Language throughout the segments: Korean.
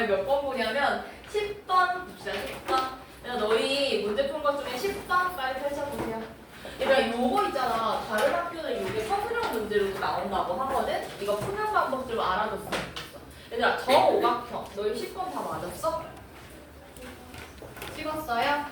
다음에 몇 번 보냐면 10번 봅시다. 10번. 너희 문제 푼 것 중에 10번 빨리 펼쳐보세요. 그러니까 요거 있잖아. 다른 학교는 요게 서술형 문제로도 나온다고 하거든. 이거 푸는 방법 좀 알아뒀으면 좋겠어. 얘들아 정오각형 너희 10번 다 맞았어? 찍었어요?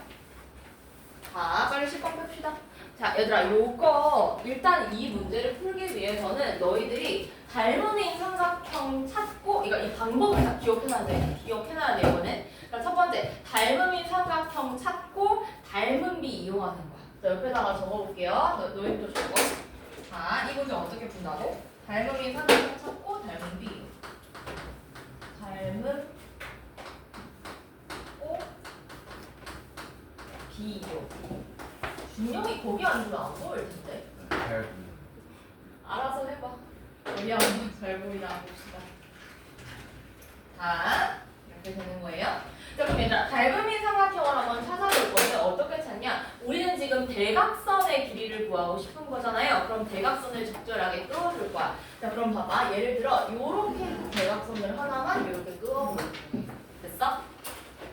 자 빨리 10번 뺍시다. 자 얘들아 요거 일단 이 문제를 풀기 위해서는 너희들이 닮은인 삼각형 찾고 이거 이 방법을 다 기억해놔야 돼. 기억해놔야 돼 이거는. 그러니까 첫 번째 닮은인 삼각형 찾고 닮은 비 이용하는 거야. 자 옆에다가 적어볼게요. 너희도 적어. 자 이 문제 어떻게 푼다고? 닮은인 삼각형 찾고 닮은 비 이용. 닮은 오 비 이용. 준영이 거기 앉으면 안 보일 텐데. 알아서 해봐. 여기 한번 잘 보이나 봅시다. 자, 이렇게 되는 거예요. 자, 그럼 얘들아, 닮은인 삼각형을 한번 찾아볼 건데 어떻게 찾냐? 우리는 지금 대각선의 길이를 구하고 싶은 거잖아요. 그럼 대각선을 적절하게 끄어줄 거야. 자, 그럼 봐봐. 예를 들어, 요렇게 대각선을 하나만 이렇게 끄어볼게. 됐어?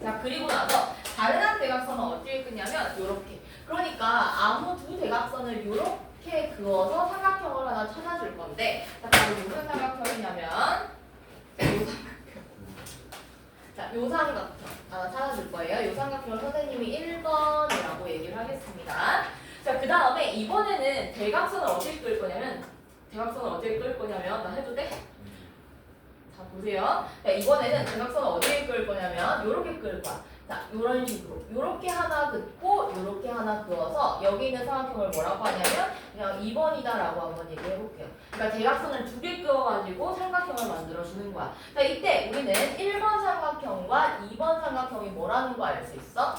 자, 그리고 나서 다른 한 대각선은 어떻게 끄냐면 요렇게. 그러니까 아무 두 대각선을 요렇게 그어서 삼각형을 하나 찾아줄 건데 자, 바로 무슨 삼각형이냐면 요 삼각형 하나 찾아줄 거예요. 요 삼각형을 선생님이 1번이라고 얘기를 하겠습니다. 자, 그 다음에 이번에는 대각선을 어떻게 끌 거냐면 나 해도 돼? 자, 보세요. 자, 이번에는 대각선을 어디에 끌 거냐면 요렇게 끌 거야. 자, 요런 식으로 요렇게 하나 긋고 요렇게 하나 그어서 여기 있는 삼각형을 뭐라고 하냐면 그냥 2번이다라고 한번 얘기해 볼게요. 그러니까 대각선을 두 개 그어가지고 삼각형을 만들어주는 거야. 자, 이때 우리는 1번 삼각형과 2번 삼각형이 뭐라는 거 알 수 있어?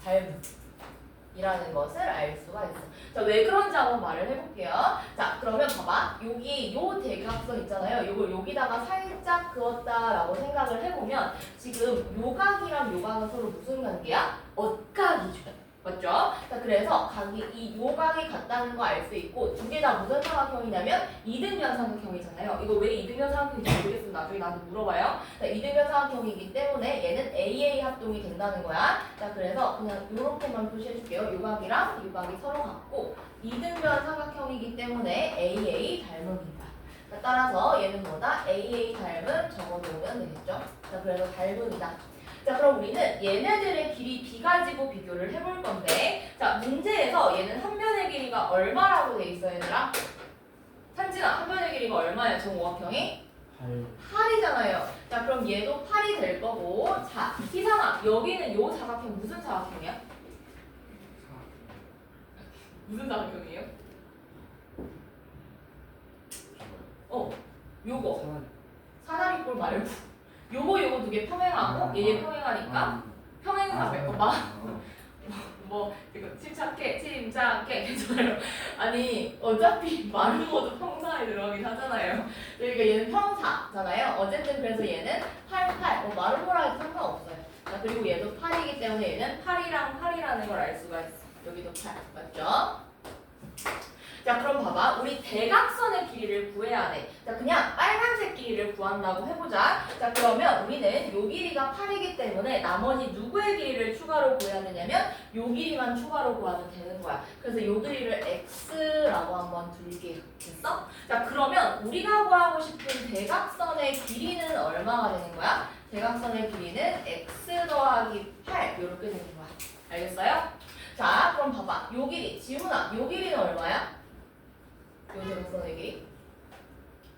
닮음이라는 것을 알 수가 있어. 자, 왜 그런지 한번 말을 해볼게요. 자, 그러면 봐봐. 여기 요 대각선 있잖아요. 요걸 여기다가 살짝 그었다라고 생각을 해보면 지금 요각이랑 요각은 서로 무슨 관계야? 엇각이죠. 맞죠? 자, 그래서 각이 이 요각이 같다는 거 알 수 있고 두 개 다 무슨 삼각형이냐면 이등변 삼각형이잖아요. 이거 왜 이등변 삼각형인지 모르겠으면 나중에 나한테 물어봐요. 자, 이등변 삼각형이기 때문에 얘는 AA 합동이 된다는 거야. 자, 그래서 그냥 요렇게만 표시해줄게요. 요각이랑 요각이 서로 같고 이등변 삼각형이기 때문에 AA 닮음이다. 자, 따라서 얘는 뭐다? AA 닮음 적어놓으면 되겠죠? 자, 그래서 닮음이다. 자, 그럼 우리는 얘네들의 길이 b 가지고 비교를 해볼 건데 자, 문제에서 얘는 한 변의 길이가 얼마라고 돼 있어 얘들아? 찬진아, 한 변의 길이가 얼마야 정오각형이? 8이잖아요. 자, 그럼 얘도 8이 될 거고 자, 희상아, 여기는 요 사각형 무슨 사각형이야? 무슨 사각형이에요? 요거 사다리꼴 말고 요거 두 개 평행하고 얘 평행하니까 평행사배. 뭐 이거 침착해 괜찮아요. 아니 어차피 마른 것도 평사에 들어가긴 하잖아요. 그러니까 얘는 평사잖아요. 어쨌든 그래서 얘는 8, 마른 거라 해도 상관없어요. 자, 그리고 얘도 8이기 때문에 얘는 8이랑 8이라는 걸 알 수가 있어. 여기도 8 맞죠? 자, 그럼 봐봐. 우리 대각선의 길이를 구해야 돼. 자, 그냥 빨간색 길이를 구한다고 해보자. 자, 그러면 우리는 요 길이가 8이기 때문에 나머지 누구의 길이를 추가로 구해야 되냐면 요 길이만 추가로 구하면 되는 거야. 그래서 요 길이를 x라고 한번 둘게요. 됐어? 자, 그러면 우리가 구하고 싶은 대각선의 길이는 얼마가 되는 거야? 대각선의 길이는 x 더하기 8 이렇게 되는 거야. 알겠어요? 자, 그럼 봐봐. 요 길이, 지훈아, 요 길이는 얼마야? 요 대각선의 길이?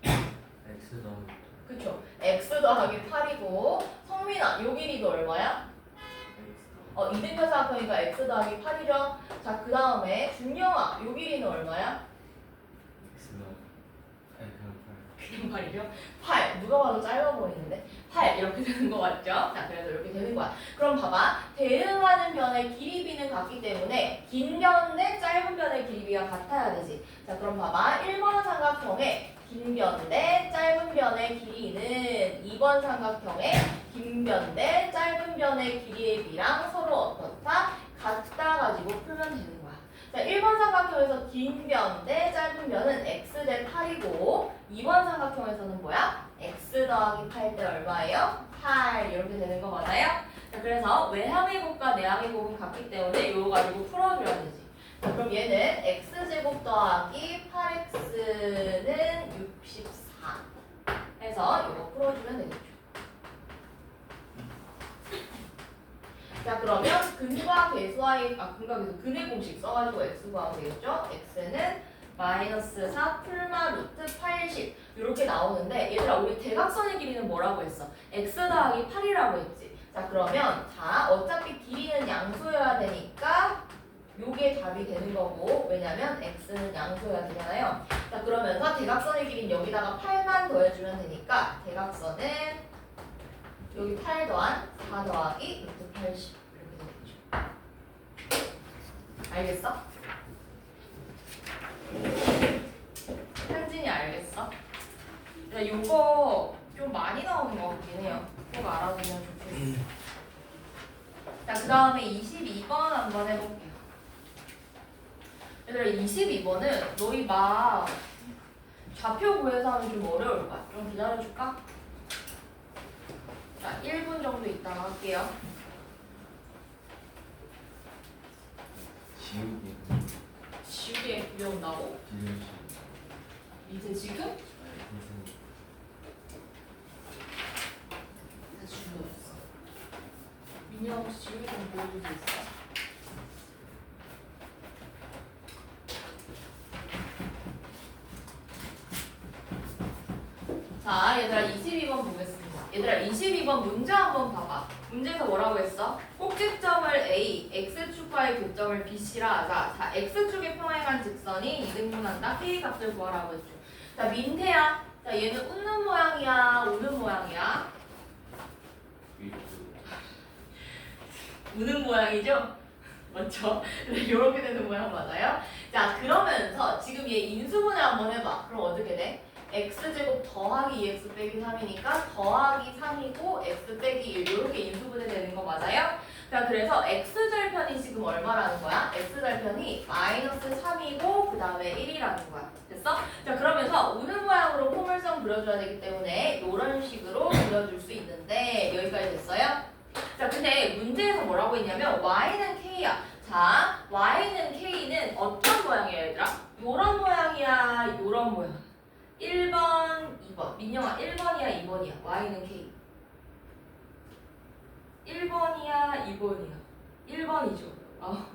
X 더하기 그쵸? x 더하기 8이고 성민아, 요 길이도 얼마야? 이등변 삼각형이니까 x 더하기 8이죠? 자, 그 다음에 준영아, 요 길이는 얼마야? X 더하기 그냥 8이죠? 8. 누가 봐도 짧아 보이는데? 8 이렇게 되는 거 같죠? 자, 그래서 이렇게 되는 거야. 그럼 봐봐. 대응하는 변의 길이비는 같기 때문에 긴 변 대 짧은 변의 길이비가 같아야 되지. 자, 그럼 봐봐. 1번 삼각형의 긴 변 대 짧은 변의 길이는 2번 삼각형의 긴 변 대 짧은 변의 길이의 비랑 서로 어떻다? 같다 가지고 풀면 되는 거야. 자, 1번 삼각형 삼각형에서 긴 변 대 짧은 변은 x 대 8이고 2번 삼각형에서는 뭐야? x 더하기 8 대 얼마예요? 8 이렇게 되는 거 맞아요? 자, 그래서 외항의 곱과 내항의 곱은 같기 때문에 이거 가지고 풀어줘야 되지. 자, 그럼 얘는 x제곱 더하기 8x는 64 해서 이거 풀어주면 되겠죠. 자, 그러면 근과 계수와의 근의 공식 써가지고 x 구하면 되겠죠? x는 마이너스 4 풀마 루트 80 이렇게 나오는데 얘들아 우리 대각선의 길이는 뭐라고 했어? x 더하기 8이라고 했지. 자, 그러면 자 어차피 길이는 양수여야 되니까 요게 답이 되는 거고 왜냐면 x는 양수여야 되잖아요. 자, 그러면서 대각선의 길이는 여기다가 8만 더해주면 되니까 대각선은 여기 8 더한 4 더하기 루트 80 이렇게 되겠죠. 알겠어? 현진이 알겠어? 야, 요거 좀 많이 나오는 거 같긴 해요. 꼭 알아두면 좋겠어. 자, 그 다음에 22번 한번 해볼게요. 얘들아 22번은 너희 막 좌표 구해서 하면 좀 어려울 거야. 좀 기다려줄까? 자, 1분 정도 있다가 할게요. 지우개. 지우개 배운다고? 지우개. 이제 지금? 무슨 다 지우었어. 민영 혹시 지우개 좀 보여줄 수 있어? 자, 얘들아 22번 보겠습니다. 얘들아 22번 문제 한번 봐봐. 문제에서 뭐라고 했어? 꼭지점을 A, X축과의 교점을 BC라 하자. 자, X축에 평행한 직선이 이등분한다. K 값을 구하라고 했죠. 자, 민태야. 자, 얘는 웃는 모양이야? 우는 모양이야? 우는 모양이죠? 맞죠? 이렇게 되는 모양 맞아요? 자, 그러면서 지금 얘 인수분해 한번 해봐. 그럼 어떻게 돼? x제곱 더하기 2x 빼기 3이니까 더하기 3이고 x 빼기 1 이렇게 인수분해 되는 거 맞아요? 자, 그래서 x절편이 지금 얼마라는 거야? x절편이 마이너스 3이고 그 다음에 1이라는 거야. 됐어? 자, 그러면서 우는 모양으로 포물선 그려줘야 되기 때문에 이런 식으로 그려줄 수 있는데 여기까지 됐어요? 자, 근데 문제에서 뭐라고 했냐면 y는 k야. 자, y는 k는 어떤 모양이야 얘들아? 요런 모양이야? 요런 모양? 1번, 2번. 민영아, 1번이야, 2번이야. y는 k. 1번이야, 2번이야. 1번이죠.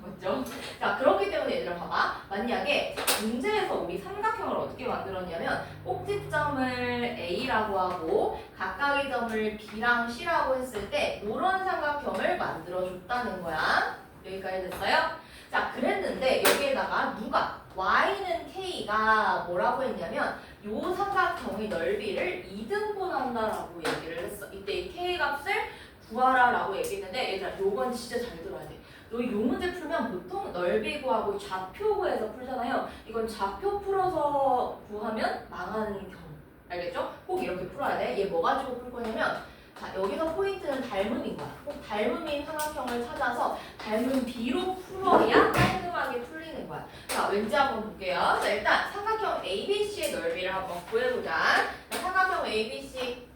맞죠? 자, 그렇기 때문에 얘들아 봐봐. 만약에 문제에서 우리 삼각형을 어떻게 만들었냐면 꼭지점을 A라고 하고 각각의 점을 B랑 C라고 했을 때 이런 삼각형을 만들어줬다는 거야. 여기까지 됐어요? 자, 그랬는데 여기에다가 누가 y는 k가 뭐라고 했냐면 요 삼각형의 넓이를 2등분한다라고 얘기를 했어. 이때 이 k 값을 구하라라고 얘기했는데 얘들아 요건 진짜 잘 들어야 돼. 너희 요 문제 풀면 보통 넓이 구하고 좌표 구해서 풀잖아요. 이건 좌표 풀어서 구하면 망하는 경우. 알겠죠? 꼭 이렇게 풀어야 돼. 얘 뭐 가지고 풀 거냐면 자, 여기서 포인트는 닮음인 거야. 꼭 닮음인 삼각형을 찾아서 닮은 B로 풀어야 깔끔하게 풀리는 거야. 자, 왠지 한번 볼게요. 자, 일단 삼각형 ABC의 넓이를 한번 구해보자. 자, 삼각형 ABC.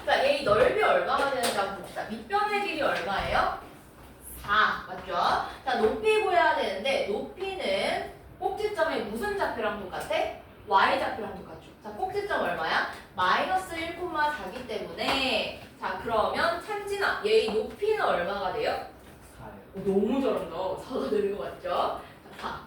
자, 얘 넓이 얼마가 되는지 한번 봅시다. 밑변의 길이 얼마예요? 4. 맞죠? 자, 높이 구해야 되는데 높이는 꼭지점의 무슨 좌표랑 똑같아? Y좌표랑 똑같죠. 자, 꼭지점 얼마야? 마이너스 1,4기 때문에 자, 그러면 찬진아, 얘의 높이는 얼마가 돼요? 4요. 너무 잘한다. 4가 되는 거 맞죠? 자,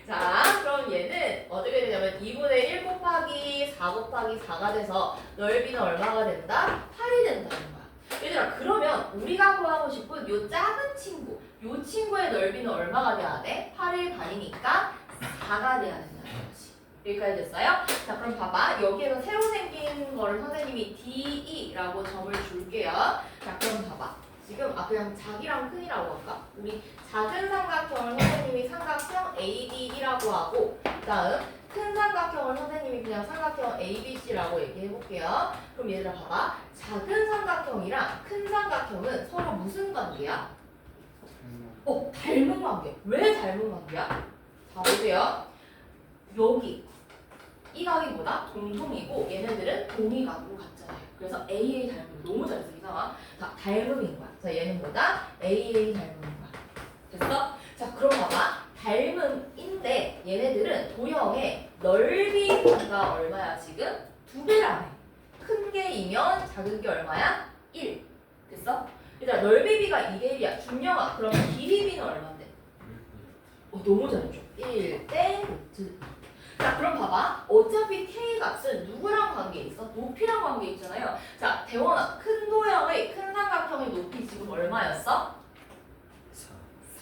4. 자, 그럼 얘는 어떻게 되냐면 2분의 1 곱하기 4 곱하기 4가 돼서 넓이는 얼마가 된다? 8이 된다는 거야. 얘들아, 그러면 우리가 구하고 싶은 요 작은 친구, 요 친구의 넓이는 얼마가 돼야 돼? 8의 반이니까 4가 돼야 된다는 거지. 여기까지 됐어요? 자, 그럼 봐봐. 여기에서 새로 생긴 거를 선생님이 DE라고 점을 줄게요. 자, 그럼 봐봐. 지금 그냥 작이랑 큰이라고 할까? 우리 작은 삼각형을 선생님이 삼각형 AB이라고 하고 그 다음 큰 삼각형을 선생님이 그냥 삼각형 ABC라고 얘기해볼게요. 그럼 얘들아 봐봐. 작은 삼각형이랑 큰 삼각형은 서로 무슨 관계야? 닮은 관계. 왜 닮은 관계야? 자, 보세요. 여기 이 각이보다 동통이고 얘네들은 동의각으로 같잖아요. 그래서 AA 닮은 너무 잘 쓰기 상황. 자, 닮음인 거야. 자, 얘는 뭐다? AA 닮음인 거야. 됐어? 자, 그럼 봐봐. 닮음인데 얘네들은 도형의 넓이가 얼마야 지금? 2배라네. 큰 게이면 작은 게 얼마야? 1. 됐어? 일단 넓이비가 2대 1이야. 준영아, 그러면 길이비는 얼마인데? 너무 잘했죠. 1대 루트. 자, 그럼 봐봐. 어차피 K 값은 누구랑 관계 있어? 높이랑 관계 있잖아요. 자, 대원아, 큰 도형의 큰 삼각형의 높이 지금 얼마였어?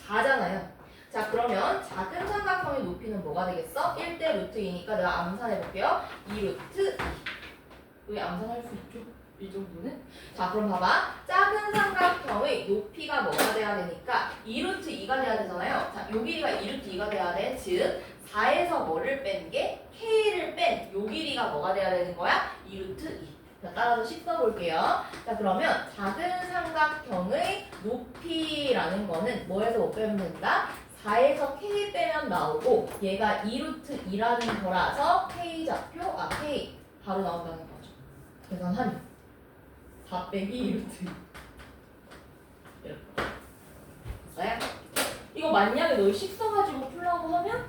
4잖아요. 자, 그러면 작은 삼각형의 높이는 뭐가 되겠어? 1대 루트 2니까 내가 암산해 볼게요. 2 루트 2. 왜 암산할 수 있죠? 이 정도는? 자, 그럼 봐봐. 작은 삼각형의 높이가 뭐가 돼야 되니까 2 루트 2가 돼야 되잖아요. 자, 요 길이가 2 루트 2가 돼야 돼. 즉 4에서 뭐를 뺀 게? K를 뺀 요 길이가 뭐가 돼야 되는 거야? 2 루트 2. 자, 따라서 식 써볼게요. 자, 그러면 작은 삼각형의 높이라는 거는 뭐에서 못 빼면 된다? 4에서 K 빼면 나오고 얘가 2 루트 2라는 거라서 K 좌표, K 바로 나온다는 거죠. 계산하면 4 빼기 2 루트 2. 이렇게. 됐어요? 이거 만약에 너희 식 써가지고 풀라고 하면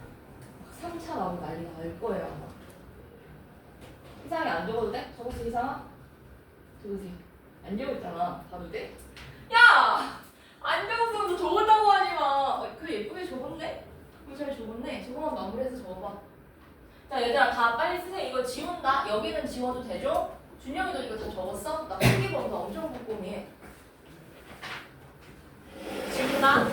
3차 나오고 난리 날 거예요 아마. 이상하게 안 적어도 돼? 적었어 이상아? 적으세요. 안 적었잖아. 봐도 돼? 야! 안 적었으면 너 적었다고 하지 마. 그래 예쁘게 적었네? 잘 적었네. 저거만 마무리해서 적어봐. 자 얘들아 다 빨리 쓰세요. 이거 지운다. 여기는 지워도 되죠? 준영이도 이거 다 적었어? 나 필기본도 엄청 꼼꼼해. 지운다.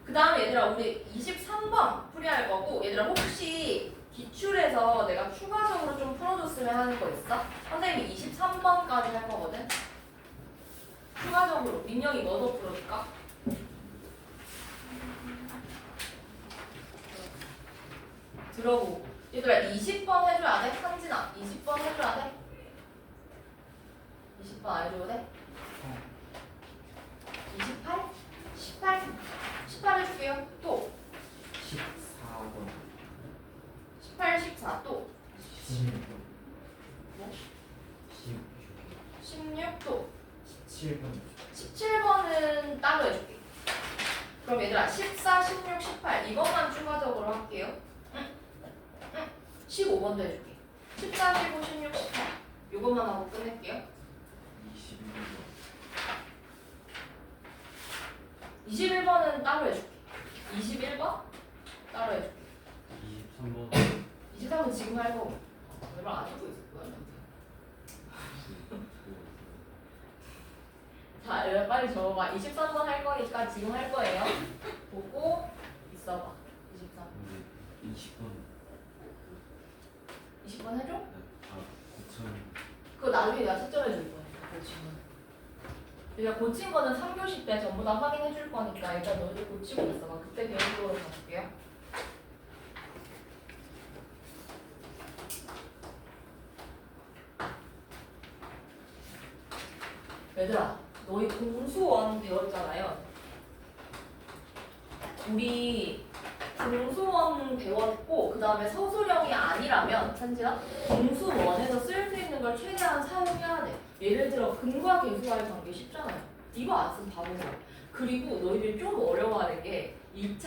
그 다음에 얘들아 우리 23번 풀이할 거고 얘들아 혹시 기출에서 내가 추가적으로 좀 풀어줬으면 하는 거 있어? 선생님이 23번까지 할 거거든? 추가적으로 민영이 뭐 더 풀어줄까? 들어보고 얘들아 20번 해줘야 돼? 한진아 20번 해줘야 돼? 20번 안 해줘도 돼? 28? 18? 18 해줄게요. 또 14번 18, 14 또 16번 뭐? 16 16 또 17번 17번은 따로 해줄게. 그럼 얘들아 14, 16, 18 이것만 추가적으로 할게요. 15번도 해줄게. 14, 15, 16, 18 이것만 하고 끝낼게요. 21번은 따로 해줄게. 21번 따로 해줄게. 23번 23번 지금 할 거고. 내말 안 듣고 있을 거야. 자, 얘들아 빨리 적어봐. 23번 할 거니까 지금 할 거예요. 보고 있어봐. 23. 20번 20번 해줘? 고천 그거 나중에 내가 채점해 줄 거니까 고치면. 내가 고친 거는 3교시 때 전부 다 확인해 줄 거니까 일단 너희들 고치고 있어봐. 그때 개인적으로 봐줄게요. 얘들아, 너희 공수원 배웠잖아요. 우리 공수원 배웠고 그 다음에 서술형이 아니라면 현진아 공수원에서 쓸 수 있는 걸 최대한 사용해야 돼. 예를 들어 근과 계수와의 관계 쉽잖아요. 이거 안 쓰면 바보야. 그리고 너희들이 좀 어려워하는 게 2차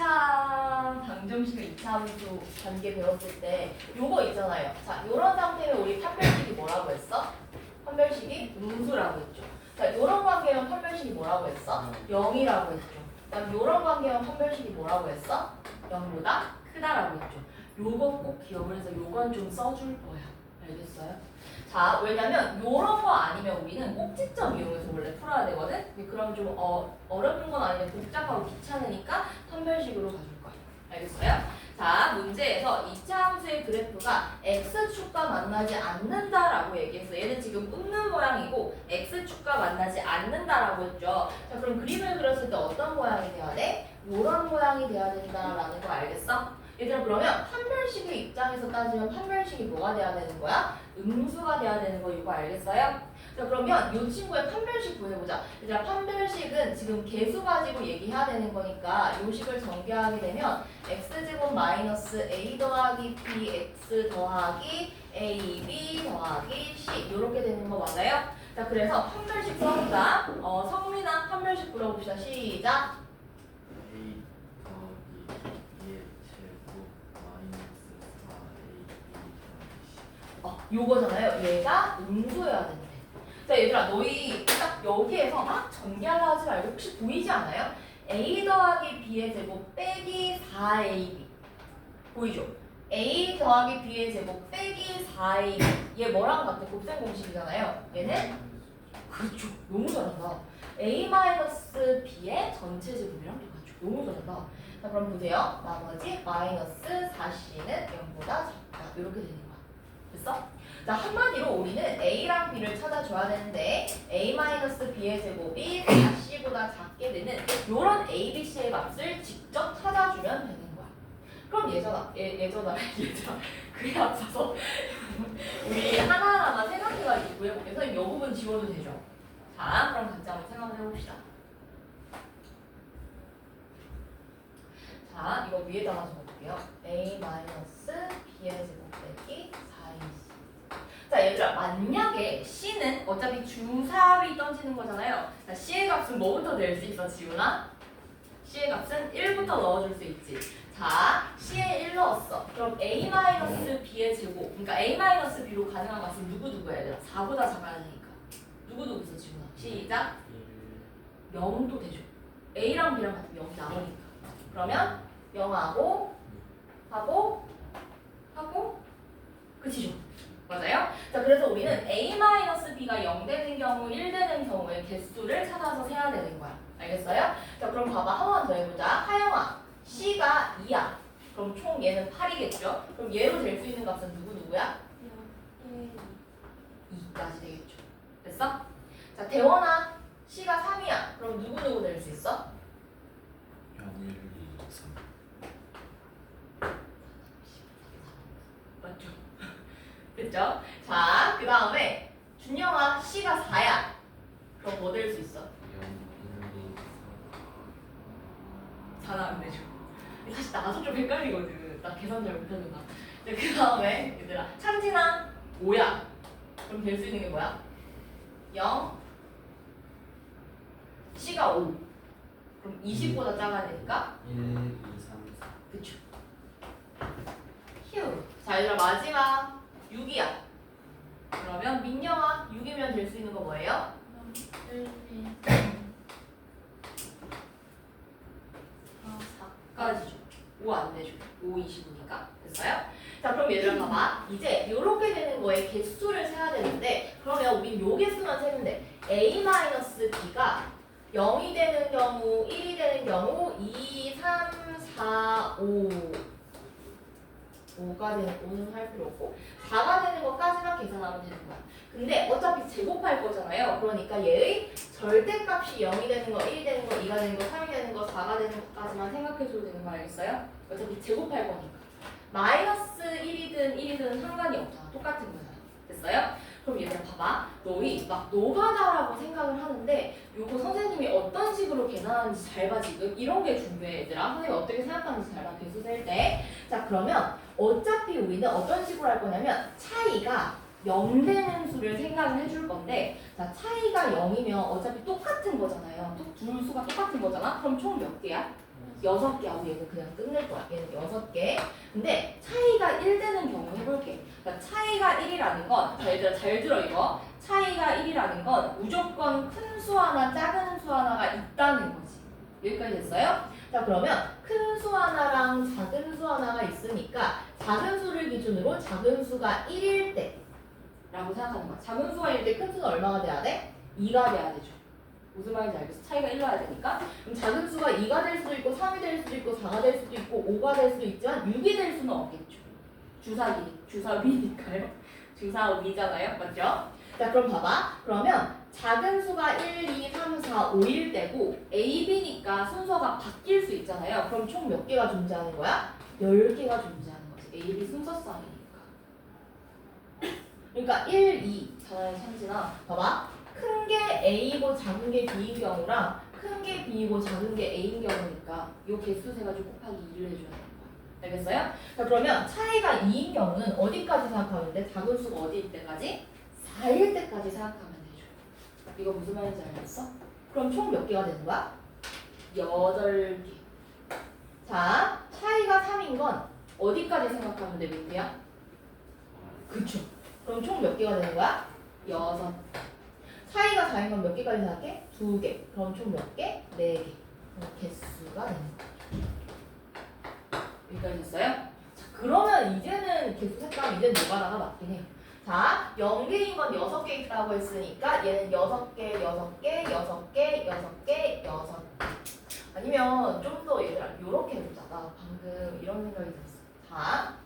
방정식과 2차 함수 관계 배웠을 때 요거 있잖아요. 자, 요런 상태면 우리 판별식이 뭐라고 했어? 판별식이 음수라고 했죠. 자, 요런 관계형 판별식이 뭐라고 했어? 0이라고 했죠. 그다음 요런 관계형 판별식이 뭐라고 했어? 0보다 크다라고 했죠. 요거 꼭 기억을 해서 요건 좀 써줄 거야. 알겠어요? 자, 왜냐면 요런 거 아니면 우리는 꼭지점 이용해서 원래 풀어야 되거든? 근데 그럼 좀 어려운 건 아닌데 복잡하고 귀찮으니까 판별식으로 가줄 거야. 알겠어요? 자, 문제에서 2차 함수의 그래프가 x축과 만나지 않는다라고 얘기했어. 얘는 지금 웃는 모양이고 x축과 만나지 않는다라고 했죠. 자, 그럼 그림을 그렸을 때 어떤 모양이 돼야 돼? 요런 모양이 돼야 된다라는 거 알겠어? 얘들아 그러면 판별식의 입장에서 따지면 판별식이 뭐가 돼야 되는 거야? 음수가 돼야 되는 거 이거 알겠어요? 자 그러면 이 친구의 판별식 구해보자. 얘들아 판별식은 지금 개수 가지고 얘기해야 되는 거니까 이 식을 전개하게 되면 x제곱 마이너스 a 더하기 bx 더하기 ab 더하기 c 이렇게 되는 거 맞아요? 자 그래서 판별식 써보자. 성민아 판별식 불러봅시다. 시작. A 더하기 B의 제곱 마이너스 4AB 더하기 C. 요거잖아요. 얘가 음수여야 된대. 자 얘들아 너희 딱 여기에서 막 전개하려 하지 말고 혹시 보이지 않아요? a 더하기 b의 제곱 빼기 4ab 보이죠? a 더하기 b의 제곱 빼기 4ab 얘 뭐랑 같아? 곱셈 공식이잖아요. 얘는 그렇죠. 너무 잘한다. a-b의 전체 제곱이랑 똑같죠. 너무 잘한다. 자 그럼 보세요. 나머지 마이너스 4c는 0보다 작다. 이렇게 되는 거야. 됐어? 자 한마디로 우리는 a랑 b를 찾아줘야 되는데 a-b의 제곱이 4c보다 작게 되는 이런 a, b, c의 값을 직접 찾아주면 되는 거야. 그럼 예전아 그에 앞서서 우리 하나하나 생각해가지고 구해볼게요. 선생님 이 부분 지워도 되죠? 자 그럼 같이 한번 생각을 해봅시다. 자 이거 위에다가 적어볼게요. a-b의 제곱 빼기 4ac. 자 얘들아 만약에 c는 어차피 주사위 던지는 거잖아요. 자 c의 값은 뭐부터 낼 수 있어 지훈아? c의 값은 1부터 넣어줄 수 있지. 자 c에 1 넣었어. 그럼 a-b의 제곱 그러니까 a-b로 가능한 값은 누구누구야 얘들아? 4보다 작아야 되니까 누구누구 있어 지훈아? 시작. 0도 되죠. a랑 b랑 같으면 0이 나오니까 그러면 0하고 하고 그치죠? 맞아요? 자 그래서 우리는 a-b가 0 되는 경우 1 되는 경우의 개수를 찾아서 세야 되는 거야. 알겠어요? 자 그럼 봐봐 한 번 더 해보자. 하영아 c가 2야. 그럼 총 얘는 8이겠죠? 그럼 얘로 될 수 있는 값은 누구야? 2까지 되겠죠. 됐어? 자 대원아 c가 3이야. 그럼 누구 될 수 있어? 0, 1, 2, 3. 맞죠? 됐죠? 자, 그 다음에 준영아 C가 4야. 그럼 뭐 될 수 있어? 0, 1, 2, 4는 안 되죠. 사실 나도 좀 헷갈리거든. 나 계산 잘 못하잖아. 그 다음에 얘들아 찬진아 5야. 그럼 될 수 있는 게 뭐야? 0 C가 5. 그럼 20보다 작아야 되니까 1, 2, 3, 4. 그쵸. 휴. 자 얘들아 마지막 6이야. 그러면 민영아 6이면 될 수 있는 거 뭐예요? 4까지죠. 5 안 되죠. 5, 25니까. 됐어요? 자 그럼 얘들아 봐봐. 이제 이렇게 되는 거에 개수를 세야 되는데 그러면 우린 요 개수만 세면 돼. a-b가 0이 되는 경우, 1이 되는 경우 2, 3, 4, 5 5가 되는 5는 할 필요 없고 4가 되는 것까지만 계산하면 되는 거야. 근데 어차피 제곱할 거잖아요. 그러니까 얘의 절대값이 0이 되는 거, 1이 되는 거, 2가 되는 거, 3이 되는 거, 4가 되는 것까지만 생각해줘도 되는 거 알겠어요? 어차피 제곱할 거니까. 마이너스 1이든 상관이 없잖아. 똑같은 거잖아. 됐어요? 그럼 얘들아 봐봐. 너희 막 노가다라고 생각을 하는데 요거 선생님이 어떤 식으로 계산하는지 잘 봐 지금. 이런 게 중요해 얘들아. 선생님이 어떻게 생각하는지 잘 봐. 개수 셀 때. 자 그러면 어차피 우리는 어떤 식으로 할 거냐면 차이가 0 되는 수를 생각을 해줄 건데 자 차이가 0이면 어차피 똑같은 거잖아요. 둘 수가 똑같은 거잖아. 그럼 총 몇 개야? 6개하고 얘는 그냥 끝낼 거야. 얘는 6개. 근데 차이가 1 되는 경우 해볼게. 그러니까 차이가 1이라는 건, 자, 얘들아 잘 들어 이거. 차이가 1이라는 건 무조건 큰 수 하나, 작은 수 하나가 있다는 거지. 여기까지 됐어요? 자, 그러면 큰 수 하나랑 작은 수 하나가 있으니까 작은 수를 기준으로 작은 수가 1일 때 라고 생각하는 거야. 작은 수가 1일 때 큰 수는 얼마가 돼야 돼? 2가 돼야 되죠. 무슨 말인지 알겠어? 차이가 1 나야 되니까. 그럼 작은 수가 2가 될 수도 있고 3이 될 수도 있고 4가 될 수도 있고 5가 될 수도 있지만 6이 될 수는 없겠죠. 주사위니까요. 주사위잖아요. 맞죠? 자 그럼 봐봐. 그러면 작은 수가 1, 2, 3, 4, 5일 때고 A, B니까 순서가 바뀔 수 있잖아요. 그럼 총 몇 개가 존재하는 거야? 10개가 존재하는 거지. A, B 순서쌍이니까. 그러니까 1, 2잖아요, 찬진아. 봐봐. 큰 게 A이고 작은 게 B인 경우랑 큰 게 B이고 작은 게 A인 경우니까 요 개수 세가지고 곱하기 2를 해줘야 되는 거야. 알겠어요? 자, 그러면 차이가 2인 경우는 어디까지 생각하면 돼? 작은 수가 어디일 때까지? 4일 때까지 생각하면 되죠. 이거 무슨 말인지 알겠어? 그럼 총 몇 개가 되는 거야? 8개. 자, 차이가 3인 건 어디까지 생각하면 돼, 민기야? 그쵸. 그럼 총 몇 개가 되는 거야? 6. 차이가 4인 건 몇 개까지 생각해? 2개. 그럼 총 몇 개? 4개. 그럼 개수가 되는 거야. 여기까지 됐어요? 자, 그러면 이제는 개수 색감 이제는 노가다가 맞긴 해. 자, 0개인 건 6개 있다고 했으니까 얘는 6개, 6개, 6개, 6개, 6개. 아니면 좀 더 얘들아 요렇게 해보자. 나 방금 이런 생각이 들었어. 자,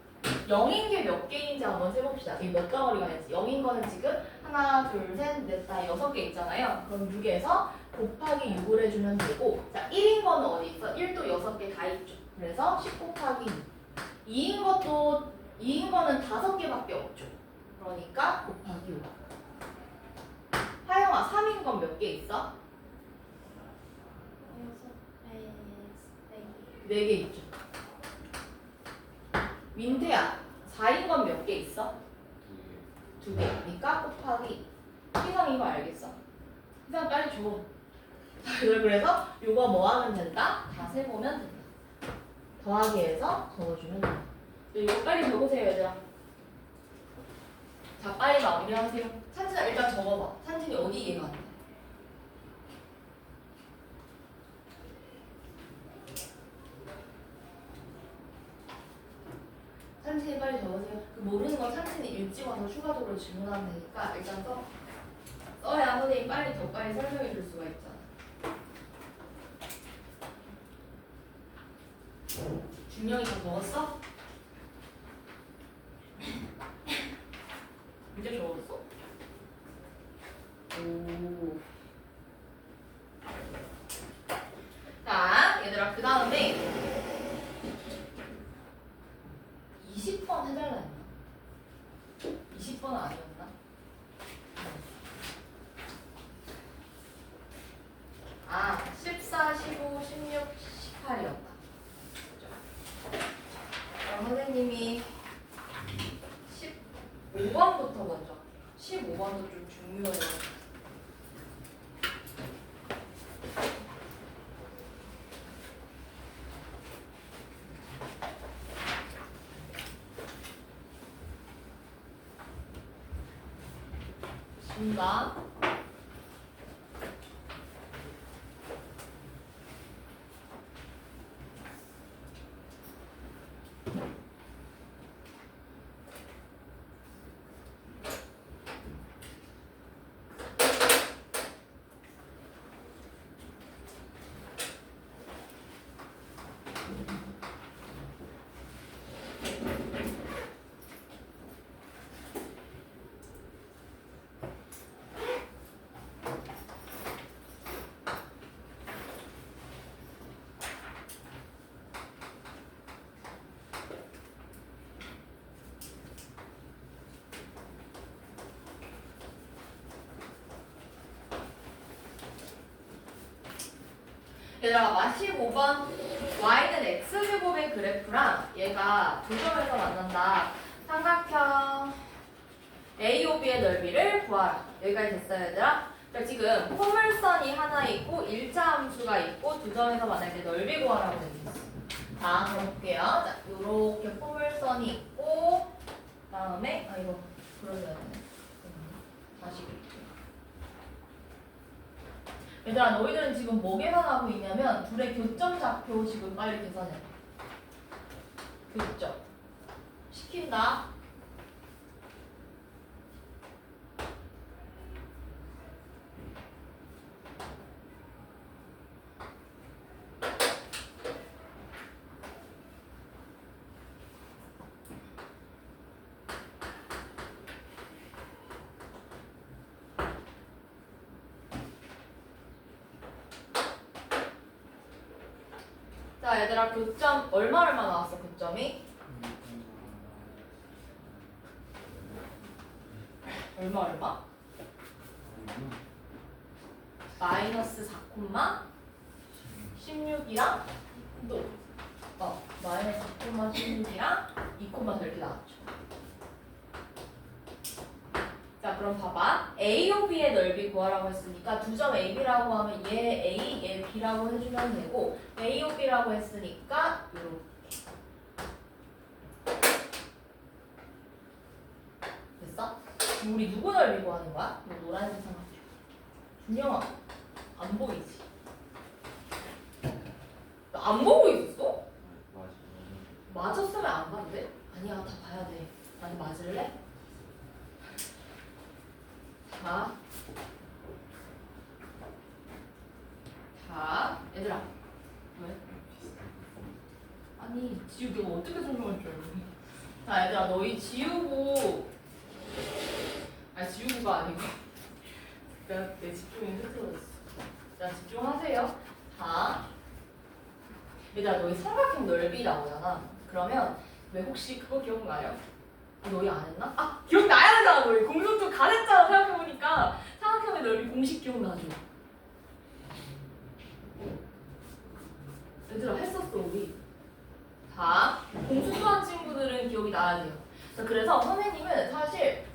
0인 게 몇 개인지 한번 세봅시다. 이게 몇 덩어리가 있지? 0인 거는 지금 하나, 둘, 셋, 넷, 다 6개 있잖아요. 그럼 6에서 곱하기 6을 해주면 되고, 자, 1인 거는 어디 있어? 1도 6개 다 있죠. 그래서 10 곱하기 2. 2인 거는 5개밖에 없죠. 그러니까 곱하기 5. 하영아, 3인 건 몇 개 있어? 4개 있죠. 민태야, 4인 건 몇 개 있어? 2개니까 곱하기. 희성 이거 알겠어? 희성 빨리 줘. 자, 그래서 이거 뭐 하면 된다? 다 세보면 된다. 더하기 해서 적어주면 된다. 이거 빨리 적으세요, 얘들아. 자, 빨리 마무리하세요. 찬진아 일단 적어봐. 찬진이 어디 이해가 안 돼? 찬진이 빨리 적으세요. 그 모르는 건 찬진이 일찍 와서 추가적으로 질문하면 되니까 일단 써야 선생님 빨리 더 빨리 설명해 줄 수가 있잖아. 준영이 다 먹었어? 이제 적었어? 오. 자, 얘들아 그 다음에 20번 해달라 했나? 20번은 아니었나? 아, 14, 15, 16, 18이었다. 그럼 선생님이 15번부터 먼저. 15번도 좀 중요해요. 준다. 얘들아 봐봐. 15번 y는 x제곱의 그래프랑 얘가 두 점에서 만난다. 삼각형 AOB의 넓이를 구하라. 여기까지 됐어요 얘들아? 자, 지금 포물선이 하나 있고 일자 함수가 있고 두 점에서 만날 때 넓이 구하라고 되어 있어. 자, 그럼 볼게요. 자, 요렇게 포물선이 있고 다음에 이거 그러면 다시 볼게요. 얘들아 너희들은 지금 뭐 계산하고 있냐면 둘의 교점 좌표 지금 빨리 계산해. 교점 시킨다. 자 얘들아 교점 얼마 나왔어 교점이? 얼마? 마이너스 4, 16이랑 또 마이너스 4, 16이랑 2, 4 이렇게 나왔죠. 자 그럼 봐봐 A오 B의 넓이 구하라고 했으니까 두 점 AB라고 하면 얘 A, 얘 B라고 해주면 되고 A오 B라고 했으니까 이렇게 됐어? 우리 누구 넓이 구하는 거야? 이 노란색 삼각형 준영아 안 보이지? 너 안 보고 있었어? 맞았으면 안 봐도 돼? 아니야 다 봐야 돼. 아니 맞을래? 자 얘들아 왜? 아니 지우개가 어떻게 설명할 줄 알고 자 얘들아 너희 지우고 지우고가 아니고 내 집중이 흐트러졌어. 자 집중하세요. 자 얘들아 너희 삼각형 넓이 나오잖아. 그러면 왜 혹시 그거 기억나요? 너희 안 했나? 기억나야 하잖아 너희 공통점 다 했잖아. 생각해보니까 삼각형의 넓이 공식 기억나죠? 얘들아 했었어 우리. 자 공수수한 친구들은 기억이 나야 돼요. 자, 그래서 선생님은 사실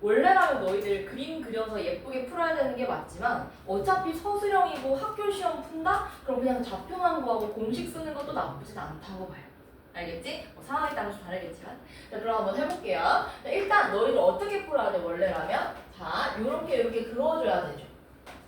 원래라면 너희들 그림 그려서 예쁘게 풀어야 되는 게 맞지만 어차피 서술형이고 학교 시험 푼다? 그럼 그냥 좌표만 구하고 공식 쓰는 것도 나쁘진 않다고 봐요. 알겠지? 상황에 따라서 다르겠지만. 자 그럼 한번 해볼게요. 자, 일단 너희들 어떻게 풀어야 돼 원래라면? 자 이렇게 그어줘야 되죠.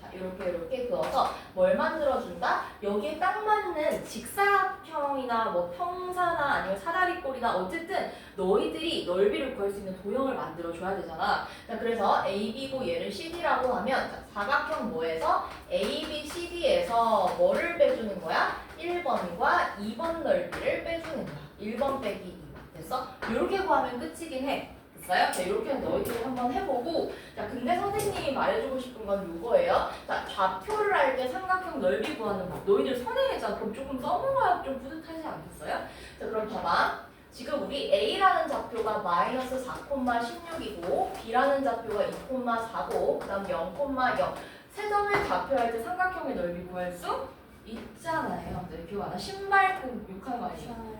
자 이렇게 그어서 뭘 만들어준다? 여기에 딱 맞는 직사각형이나 뭐 평사나 아니면 사다리꼴이나 어쨌든 너희들이 넓이를 구할 수 있는 도형을 만들어줘야 되잖아. 자 그래서 AB고 얘를 CD라고 하면 자, 사각형 뭐에서? AB, CD에서 뭐를 빼주는 거야? 1번과 2번 넓이를 빼주는 거야. 1번 빼기 2번. 됐어? 이렇게 구하면 끝이긴 해. 됐어요? 자, 이렇게 너희들이 한번 해보고 자, 근데 선생님이 말해주고 싶은 건 이거예요. 자, 좌표를 할 때 삼각형 넓이 구하는 법. 너희들 선행했잖아. 그럼 조금 써먹어야 좀 뿌듯하지 않겠어요? 자, 그럼 봐봐. 지금 우리 A라는 좌표가 마이너스 4,16이고 B라는 좌표가 2,4고 그 다음 0,0 세 점을 좌표할 때 삼각형의 넓이 구할 수 있잖아요. 네, 기억 안 나? 신발끈 욕한 거 아니에요?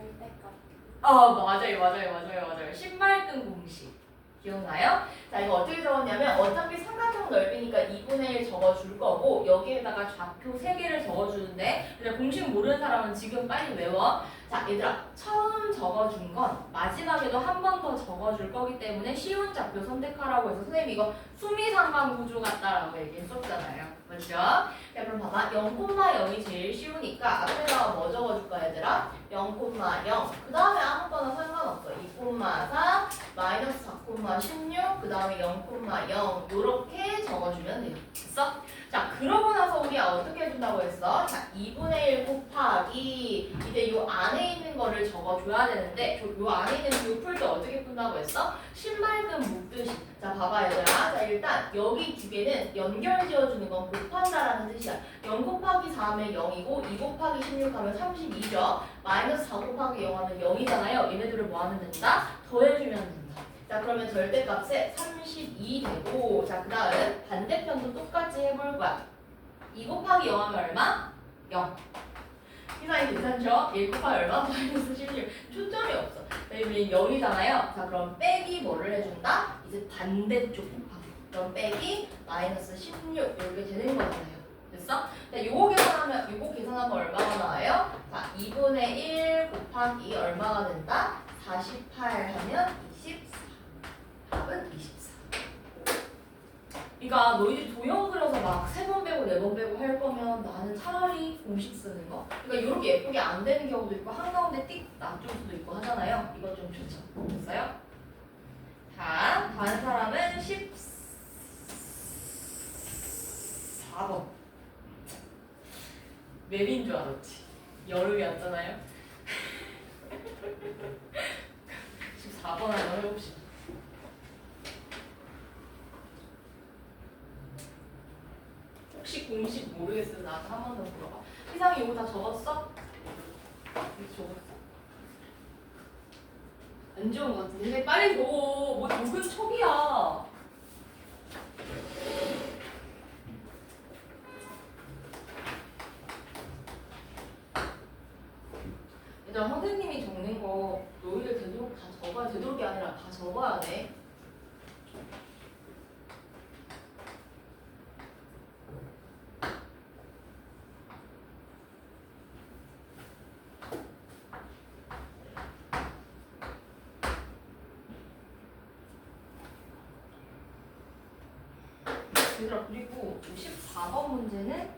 맞아요. 신발끈 공식. 기억나요? 자, 이거 어떻게 적었냐면 어차피 삼각형 넓이니까 2분의 1 적어줄 거고 여기에다가 좌표 3개를 적어주는데 그냥 공식 모르는 사람은 지금 빨리 외워. 자, 얘들아 처음 적어준 건 마지막에도 한 번 더 적어줄 거기 때문에 쉬운 좌표 선택하라고 해서 선생님이 이거 수미상관 구조 같다라고 얘기했었잖아요. 맞죠? 자, 그럼 봐봐. 0,0이 제일 쉬우니까 앞에다가 뭐 적어줄까 얘들아? 0,0 그 다음에 아무거나 상관없어. 2,4 마이너스 4,16 그 다음에 0,0 요렇게 적어주면 돼요. 됐어? 자 그러고 나서 우리가 어떻게 해준다고 했어? 자 2분의 1 곱하기 이제 요 안에 있는 거를 적어줘야 되는데 요 안에 있는 그 풀 때 어떻게 푼다고 했어? 신발끈 묶듯이. 자 봐봐 얘들아. 자 일단 여기 두 개는 연결 지어주는 건 곱한다라는 뜻이야. 0 곱하기 4 하면 0이고 2 곱하기 16 하면 32죠. 마이너스 4 곱하기 0 하면 0이잖아요. 얘네들을 뭐 하면 된다? 더해주면 된다. 자 그러면 절대값에 32 되고 자 그 다음 반대편도 똑같이 해볼 거야. 2 곱하기 0 하면 얼마? 0. 계산이 괜찮죠? 1 곱하기 얼마? 마이너스 16. 초점이 없어. 여기 0이잖아요. 자 그럼 빼기 뭐를 해준다? 이제 반대쪽 곱하기. 그럼 빼기 마이너스 16 이렇게 되는 거잖아요. 됐어? 자 요거 계산하면 얼마가 나와요? 자 2분의 1 곱하기 얼마가 된다? 48 하면 24. 답은 24. 그러니까 너희들이 도형 그려서 막 3번 빼고 4번 빼고 할 거면 나는 차라리 공식 쓰는 거. 그러니까 이렇게 예쁘게 안 되는 경우도 있고 한가운데 띡 놔줄 수도 있고 하잖아요. 이거 좀 좋죠. 됐어요? 자, 다른 사람은 14번. 맵인 줄 알았지. 여름이 왔잖아요. 14번 한번 해봅시다. 혹시 공식 모르겠으면 나한테 한 번 더 물어봐. 희사 세상에 이거 다 적었어? 이거 적었어? 안 좋은 것 같은데. 근데 빨리 줘. 뭐 녹은 촉이야. 얘들아 선생님이 적는 거 너희들 되도록 다 적어야 되도록이 아니라 다 적어야 돼. 얘들아 그리고 54번 문제는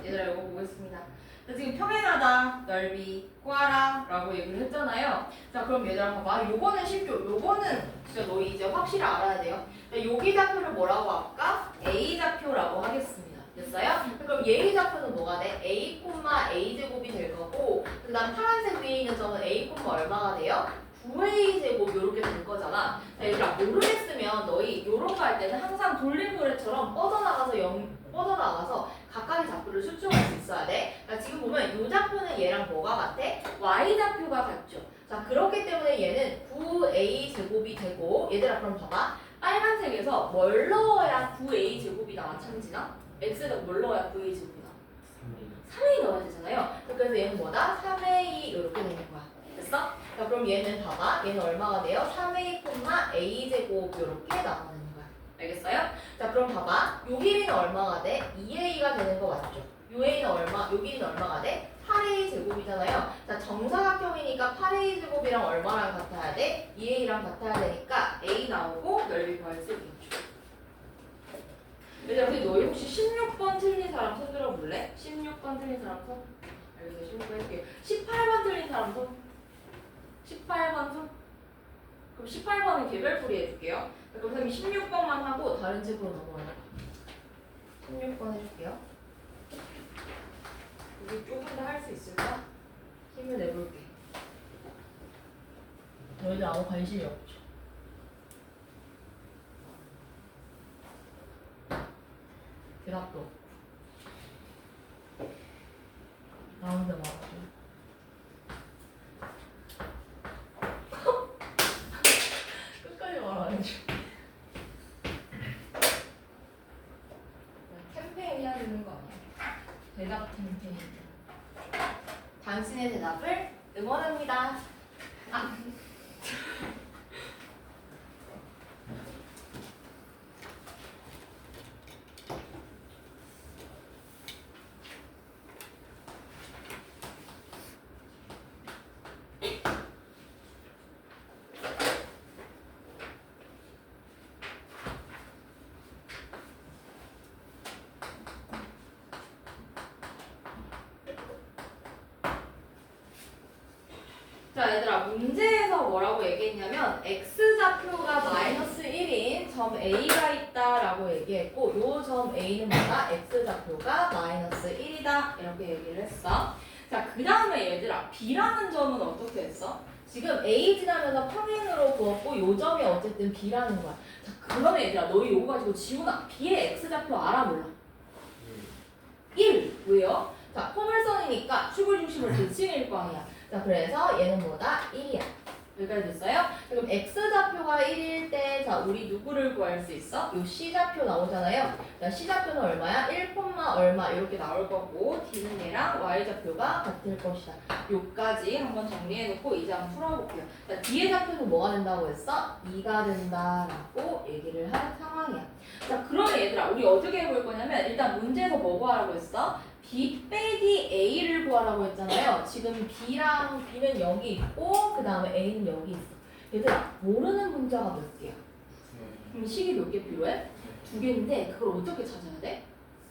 얘들아 이거 보겠습니다. 자, 지금 평행하다, 넓이, 꽈라 라고 얘기를 했잖아요. 자 그럼 얘들아 봐봐. 요거는 쉽죠. 요거는 진짜 너희 이제 확실히 알아야 돼요. 자, 여기 좌표를 뭐라고 할까? A 좌표라고 하겠습니다. 됐어요? 그럼 얘의 좌표는 뭐가 돼? A, A 제곱이 될 거고 그 다음 파란색 위에 있는 점은 A, 얼마가 돼요? 9A 제곱 이렇게 될 거잖아. 자, 얘들아 모르겠으면 너희 요런 거 할 때는 항상 돌림노래처럼 뻗어나가서 각각의 좌표를 수정할 수 있어야 돼. 자, 지금 보면 이 좌표는 얘랑 뭐가 같아? Y 좌표가 같죠. 자, 그렇기 때문에 얘는 9A 제곱이 되고 얘들아 그럼 봐봐. 빨간색에서 뭘 넣어야 9A 제곱이 나와 참지나? X에다 뭘 넣어야 9A 제곱이 나와? 3A 넣어야 되잖아요. 그래서 얘는 뭐다? 3A 이렇게 되는 거야. 됐어? 자, 그럼 얘는 봐봐. 얘는 얼마가 돼요? 3A, A 제곱 이렇게 나오는 거야. 알겠어요? 자, 그럼 봐봐. 요 길이는 얼마가 돼? 2A가 되는 거 맞죠? 요 A는 얼마? 요 길이는 얼마가 돼? 8A 제곱이잖아요. 자, 정사각형이니까 8A 제곱이랑 얼마랑 같아야 돼? 2A랑 같아야 되니까 A 나오고 넓이 구할 수 있겠죠. 얘들아, 근데 너희 혹시 16번 틀린 사람 손 들어볼래? 16번 틀린 사람 손? 알겠어, 16번 해줄게. 18번 틀린 사람 손? 18번 손? 그럼 18번은 개별풀이 해줄게요. 그럼 선생님이 16번만 하고 다른 책으로 넘어가요. 16번 해줄게요. 우리 조금 더 할 수 있을까? 힘을 내볼게. 너희들 아무 관심이 없죠? 대답도 없고. 나 혼자 말하죠. 끝까지 말 안 해줘. 캠페인 해야 되는 거 아니야? 대답 캠페인. 당신의 대답을 응원합니다. 아. 자, 얘들아, 문제에서 뭐라고 얘기했냐면 x좌표가 마이너스 1인 점 A가 있다라고 얘기했고 요 점 A는 뭐다? x좌표가 마이너스 1이다 이렇게 얘기를 했어. 자, 그 다음에 얘들아, B라는 점은 어떻게 했어? 지금 A 지나면서 평행으로 그었고 요 점이 어쨌든 B라는 거야. 자, 그러면 얘들아, 너희 요거 가지고 지훈아, B의 x좌표 알아 몰라? 1. 왜요? 자, 포물선이니까 축을 중심으로 대칭일 거 아니야. 자, 그래서 얘는 뭐다? 1이야. 여기까지 됐어요? 그럼 x좌표가 1일 때, 자, 우리 누구를 구할 수 있어? 요 c좌표 나오잖아요. 자, c좌표는 얼마야? 1, 얼마 이렇게 나올 거고 d는 얘랑 y좌표가 같을 것이다. 요까지 한번 정리해놓고 이제 한번 풀어볼게요. 자, d의 좌표는 뭐가 된다고 했어? 2가 된다라고 얘기를 한 상황이야. 자, 그러면 얘들아, 우리 어떻게 해볼 거냐면 일단 문제에서 뭐 구하라고 했어? B 빼기 A를 구하라고 했잖아요. 지금 B랑 B는 여기 있고 그 다음에 A는 여기 있어. 얘들아, 모르는 문자가 몇 개야? 그럼 식이 몇 개 필요해? 2개인데 그걸 어떻게 찾아야 돼?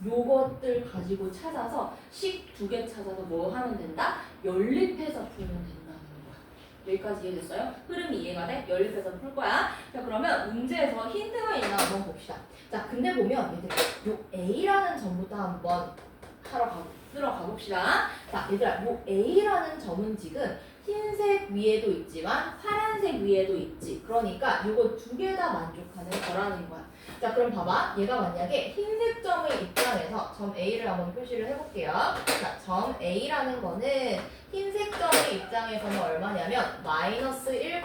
요것들 가지고 찾아서 식 2개 찾아서 뭐 하면 된다? 연립해서 풀면 된다는 거야. 여기까지 이해됐어요? 흐름이 이해가 돼? 연립해서 풀 거야. 자, 그러면 문제에서 힌트가 있나 한번 봅시다. 자, 근데 보면 얘들아, 요 A라는 점부터 한번 들어가 봅시다. 자, 얘들아, 요 A라는 점은 지금 흰색 위에도 있지만 파란색 위에도 있지. 그러니까 요거 2개 다 만족하는 거라는 거야. 자, 그럼 봐봐. 얘가 만약에 흰색 점의 입장에서 점 A를 한번 표시를 해볼게요. 자, 점 A라는 거는 흰색 점의 입장에서는 얼마냐면 마이너스 1,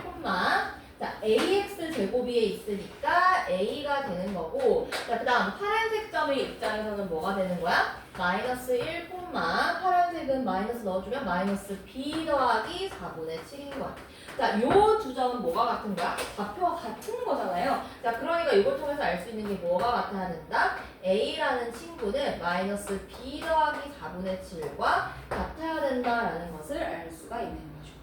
자, ax 제곱위에 있으니까 a가 되는 거고, 자, 그 다음 파란색 점의 입장에서는 뭐가 되는 거야? 마이너스 1, 파란색은 마이너스 넣어주면 마이너스 b 더하기 4분의 7인 거야. 자, 요 두 점은 뭐가 같은 거야? 좌표가 같은 거잖아요. 자, 그러니까 이걸 통해서 알 수 있는 게 뭐가 같아야 된다? a라는 친구는 마이너스 b 더하기 4분의 7과 같아야 된다라는 것을 알 수가 있는 거죠.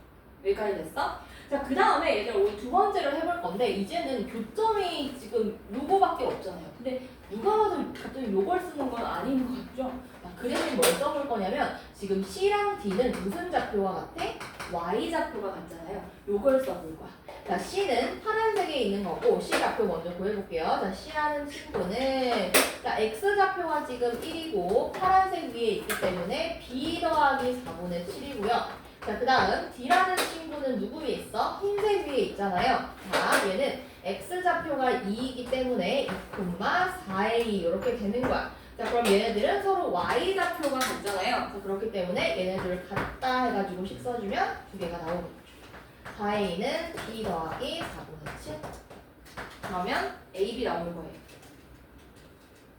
여기까지 됐어? 자, 그 다음에 얘들아, 우리 두 번째로 해볼 건데, 이제는 교점이 지금 요거밖에 없잖아요. 근데 누가 봐도 갑자기 요걸 쓰는 건 아닌 것 같죠? 자, 그 대신 뭘 써볼 거냐면, 지금 C랑 D는 무슨 좌표가 같아? Y좌표가 같잖아요. 요걸 써볼 거야. 자, C는 파란색에 있는 거고, C 좌표 먼저 구해볼게요. 자, C라는 친구는, 자, X좌표가 지금 1이고, 파란색 위에 있기 때문에 B 더하기 4분의 7이고요. 자, 그 다음 D라는 친구는 누구 위에 있어? 흰색 위에 있잖아요. 자, 얘는 X좌표가 2이기 때문에 2,4A 이렇게 되는 거야. 자, 그럼 얘네들은 서로 Y좌표가 같잖아요. 자, 그렇기 때문에 얘네들을 같다 해가지고 식 써주면 2개가 나오는 거죠. 4A는 B 더하기 4분의 7. 그러면 AB 나오는 거예요.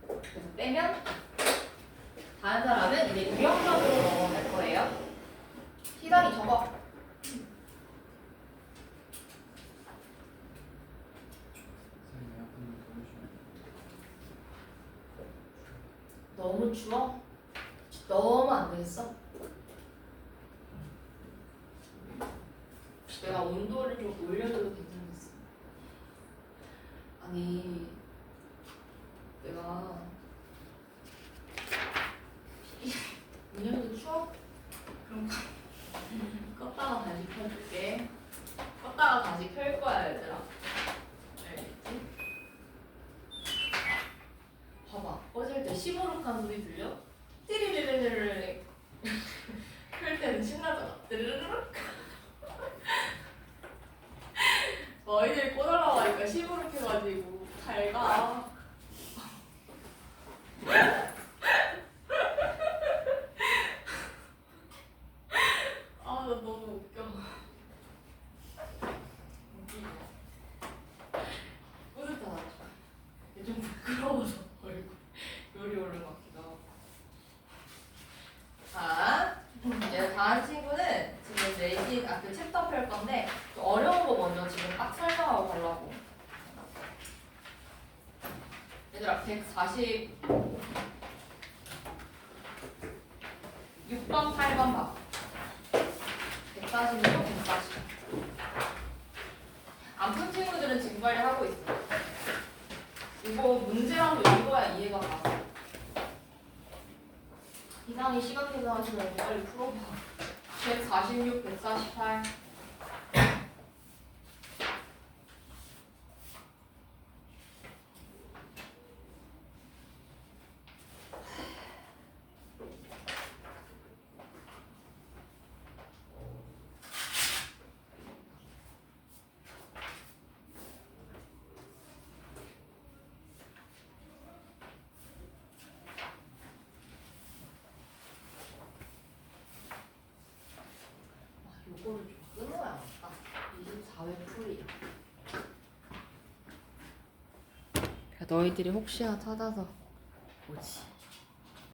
그래서 빼면 다른 사람은 이제 유형적으로 넘어갈 거예요. 시간이 적어. 너무 추워? 너무 안 되겠어? 내가 온도를 좀 올려줘도 괜찮겠어? 아니, 내가 왜냐면 추워? 그럼 껐다가 다시 켜줄게. 껐다가 다시 켤 거야, 얘들아. 알겠지? 봐봐. 꺼질 때 시무룩한 소리 들려? 띠리리리리리. 켤 때는 신나잖아. 띠르르륵. 너희들 꺼달라고 하니까 시무룩해가지고 잘 가. 아, 나 너무 웃겨. 뿌듯하다. 좀 부끄러워서 얼굴 요리 오른 것 같기도 하고. 자, 이제 다음 친구는 지금 내신 그 챕터 펼 건데 좀 어려운 거 먼저 지금 딱 설명하고 가려고. 얘들아, 6번, 8번 봐. 146, 140. 안 푼 친구들은 지금 빨리 하고 있어. 이거 문제라도 읽어야 이해가 가. 이상이 시간 계산하시면 빨리 풀어봐. 146, 148. 요거를 좀 끊어야겠다. 24 가외풀이야. 너희들이 혹시나 찾아서 뭐지?